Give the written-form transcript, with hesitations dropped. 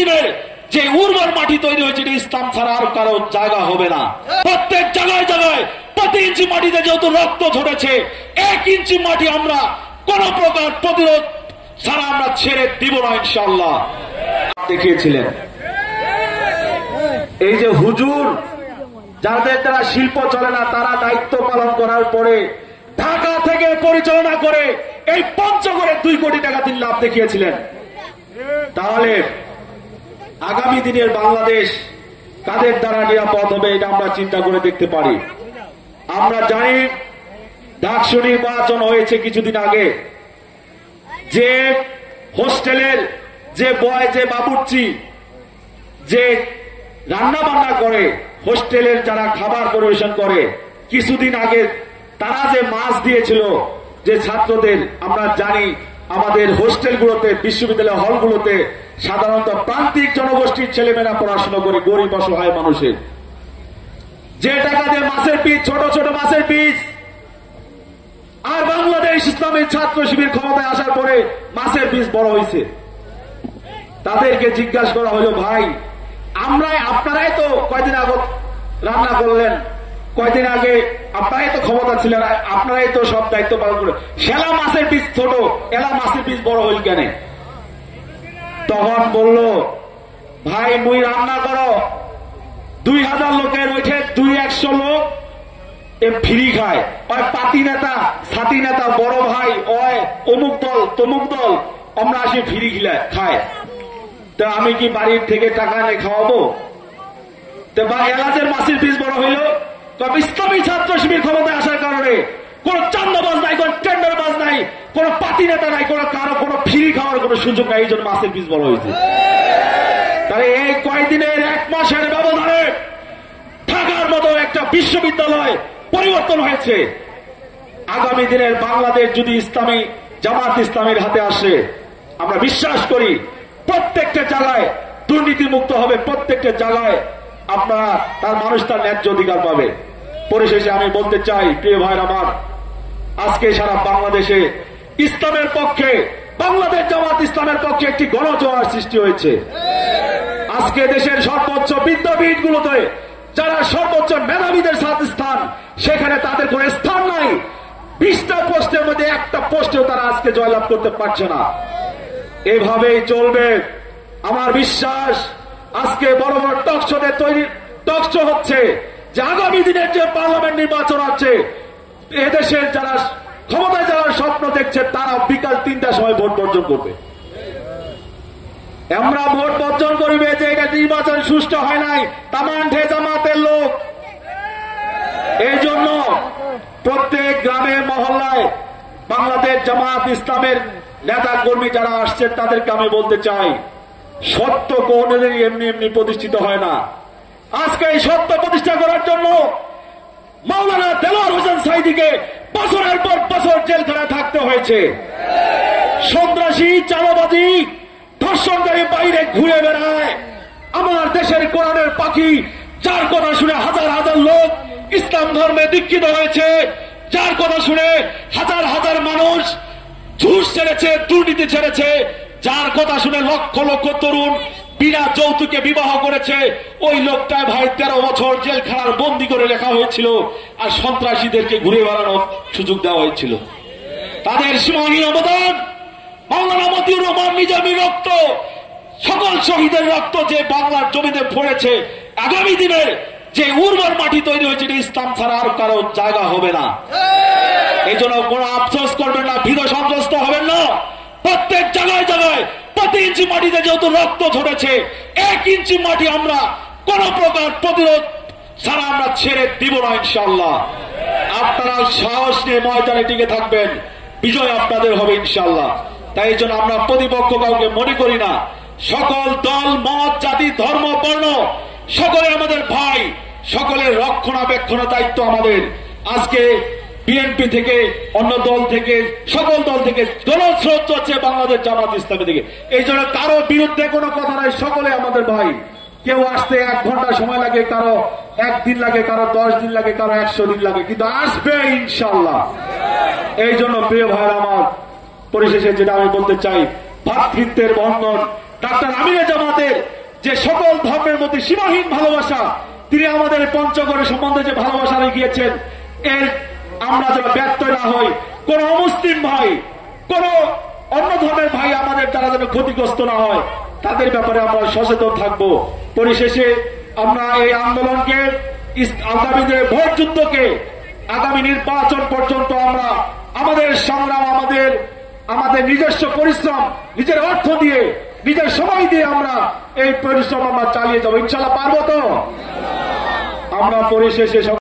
দিনের যে উর্বর মাটি তৈরি হয়েছে ইসলাম ছাড়া আর কারো জায়গা হবে না। প্রত্যেক জায়গায় জায়গায় প্রতি ইঞ্চি মাটিতে যেহেতু রক্ত ঝরেছে, 1 ইঞ্চি মাটি আমরা কোন প্রকার প্রতিরোধ ছাড়া আমরা ছেড়ে দিব না ইনশাআল্লাহ। দেখিয়েছিলেন এই যে হুজুর যাদের দ্বারা শিল্প চলে না, তারা দায়িত্ব পালন করার পরে ঢাকা থেকে পরিচালনা করে এই পঞ্চগড়ে 2 কোটি টাকা তিনি লাভ দেখিয়েছিলেন। তাহলে আগামী দিনের বাংলাদেশ কাদের দ্বারা নিরাপদ হবে এটা আমরা চিন্তা করে দেখতে পারি। আমরা জানি ডাকসু নির্বাচন হয়েছে কিছুদিন আগে, যে হোস্টেলের যে বয়, যে বাবুর্চি, যে রান্না বান্না করে, হোস্টেলের যারা খাবার পরিবেশন করে, কিছুদিন আগে তারা যে মাছ দিয়েছিল যে ছাত্রদের, আমরা জানি আমাদের হোস্টেলগুলোতে, বিশ্ববিদ্যালয় হলগুলোতে সাধারণত প্রান্তিক জনগোষ্ঠীর ছেলেমেয়েরা পড়াশোনা করে, গরিব অসহায় মানুষের, যে টাকা দিয়ে মাছের পিস, ছোট ছোট মাছের পিস। আর বাংলাদেশ ইসলামী ছাত্র শিবির ক্ষমতায় আসার পরে মাছের পিস বড় হয়েছে। তাদেরকে জিজ্ঞাসা করা হলো, ভাই আপনারাই তো কয়দিন আগে রান্না করলেন, কয়দিন আগে আপনারাই তো ক্ষমতা ছিলেন, আপনারাই তো সব দায়িত্ব পালন করলেন, সেলা মাছের পিস ছোট, এলা মাছের পিস বড় হইল কেন? তখন বলল, ভাই মুই রান্না করো 2000 লোকের ওইঠে 200 লোক ফ্রি খায়, ওই পাতি নেতা, ছাতি নেতা, বড় ভাই, ওই অমুক দল তমুক দল, আমরা আসি ফ্রি খায়। তো আমি কি বাড়ির থেকে টাকা এনে খাওয়াবো? তো বা এলাচের মাছের পিস বড় হইল। তবে ইসলামী ছাত্র শিবির ক্ষমতায় আসার কারণে কোন চান্দাবাজ নাই, কোন টেন্ডারবাজ নাই, কোন পাতি নেতা নাই, কারো কোনো ফ্রি খাওয়ার কোন সুযোগ নাই, এই জন্য মাছের পিস বড় হয়েছে। তাহলে এই কয়দিনের 1 মাসের ব্যবধানে ঢাকার মতো একটা বিশ্ববিদ্যালয় পরিবর্তন হয়েছে। আগামী দিনের বাংলাদেশ যদি ইসলামী জামাত ইসলামের হাতে আসে, আমরা বিশ্বাস করি প্রত্যেকটা জায়গায় দুর্নীতিমুক্ত হবে, প্রত্যেকটা জায়গায় আপনারা তার মানুষ তার ন্যায্য অধিকার পাবে। পরিশেষে আমি বলতে চাই, প্রিয় ভাইরা আমার, আজকে সারা বাংলাদেশে ইসলামের পক্ষে, বাংলাদেশ জামাত ইসলামের পক্ষে একটি গণজোয়ার সৃষ্টি হয়েছে। আজকে দেশের সর্বোচ্চ বিদ্যাপীঠগুলোতে যারা সর্বোচ্চ মেধাবীদের সাথে স্থান, সেখানে তাদের কোনো স্থান নাই। 20টা পোস্টের মধ্যে একটা পোস্টেও তারা আজকে জয়লাভ করতে পারছে না। এভাবেই চলবে। আমার বিশ্বাস আজকে বড় বড় টকশোদের তৈরি টকশো হচ্ছে যে আগামী দিনের যে পার্লামেন্ট নির্বাচন আছে, এদেশের যারা ক্ষমতায় যাওয়ার স্বপ্ন দেখছে, তারা বিকাল 3টার সময় ভোট বর্জন করবে। আমরা ভোট বর্জন করিবে যে এটা নির্বাচন সুষ্ঠু হয় নাই, তামান্ডে জামাতের লোক। এই জন্য প্রত্যেক গ্রামে মহল্লায় বাংলাদেশ জামাত ইসলামের নেতা কর্মী যারা আসছেন, তাদেরকে আমি বলতে চাই, সত্য কোনদিন এমনি এমনি প্রতিষ্ঠিত হয় না। আজকে এই সত্য প্রতিষ্ঠা করার জন্য মাওলানা দেলোয়ার হোসেন সাঈদীকে বছরের পর বছর জেলখানায় থাকতে হয়েছে। সন্ত্রাসী, চাঁদাবাজি, ধর্ষণকারী বাইরে ঘুরে বেড়ায় আমার দেশের কোরআনের পাখি, যার কথা শুনে হাজার হাজার লোক ইসলাম ধর্মে দীক্ষিত হয়েছে, যার কথা শুনে হাজার হাজার মানুষ ঘুষ ছেড়েছে, দুর্নীতি ছেড়েছে, যার কথা শুনে লক্ষ লক্ষ তরুণ বিনা যৌতুকে বিবাহ করেছে। ওই লোকটায় ভাই 13 বছর জেলখানার বন্দি করে লেখা হয়েছিল, আর সন্ত্রাসীদেরকে ঘুরে বেড়ানোর সুযোগ দেওয়া হয়েছিল। তাদের সীমাহীন অবদান, মাওলানা মতিউর রহমান নিজামীর রক্ত, সকল শহীদের রক্ত যে বাংলার জমিতে পড়েছে, আগামী দিনের যে উর্বর মাটি তৈরি হয়েছে ইসলাম ছাড়া আর কারো জায়গা হবে না। এই জন্য কোনো আফসোস করবেন না, ভীত সন্ত্রস্ত হবেন না। প্রত্যেক জায়গায় জায়গায় প্রতি ইঞ্চি মাটিতে যেহেতু রক্ত ঝরেছে, 1 ইঞ্চি মাটি আমরা কোন প্রকার প্রতিরোধ ছাড়া আমরা ছেড়ে দিব না ইনশাআল্লাহ। আপনারা সাহস নিয়ে ময়দানে টিকে থাকবেন, বিজয় আপনাদের হবে ইনশাআল্লাহ। তাই এই জন্য আমরা প্রতিপক্ষ কাউকে মনে করি না। সকল দল, মত, জাতি, ধর্ম, বর্ণ সকলে আমাদের ভাই, সকলের রক্ষণাবেক্ষণ দায়িত্ব আমাদের। আজকে বিএনপি থেকে, অন্য দল থেকে, সকল দল থেকে জনস্রোত হচ্ছে বাংলাদেশ জামাত ইসলামী থেকে। এই জন্য কারো বিরুদ্ধে কোনো কথা নাই, সকলে আমাদের ভাই। কেউ আসতে 1 ঘন্টা সময় লাগে, কারো 1 দিন লাগে, কারো 10 দিন লাগে, কারো 100 দিন লাগে, কিন্তু আসবে ইনশাআল্লাহ। এই জন্য প্রিয় ভাইরা আমার, পরিশেষে যেটা আমি বলতে চাই, ভ্রাতৃত্বের বন্ধন, ডাক্তার আমিরে জামাতের যে সকল ধর্মের মধ্যে সীমাহীন ভালোবাসা, তিনি আমাদের পঞ্চগড়ের সম্বন্ধে যে ভালোবাসা দেখিয়েছেন, এর আমরা যেন ব্যর্থ না হই। কোন অমুসলিম ভাই, কোন অন্য ধর্মের ভাই আমাদের দ্বারা যেন ক্ষতিগ্রস্ত না হয়, তাদের ব্যাপারে আমরা সচেতন থাকবো। পরিশেষে আমরা এই আন্দোলনকে, আগামী দিনের ভোট যুদ্ধকে, আগামী নির্বাচন পর্যন্ত আমরা আমাদের সংগ্রাম, আমাদের নিজস্ব পরিশ্রম, নিজের অর্থ দিয়ে, নিজের সময় দিয়ে আমরা এই পরিশ্রম আমরা চালিয়ে যাবো। ইনশাআল্লাহ পারবো তো? আমরা পরিশেষে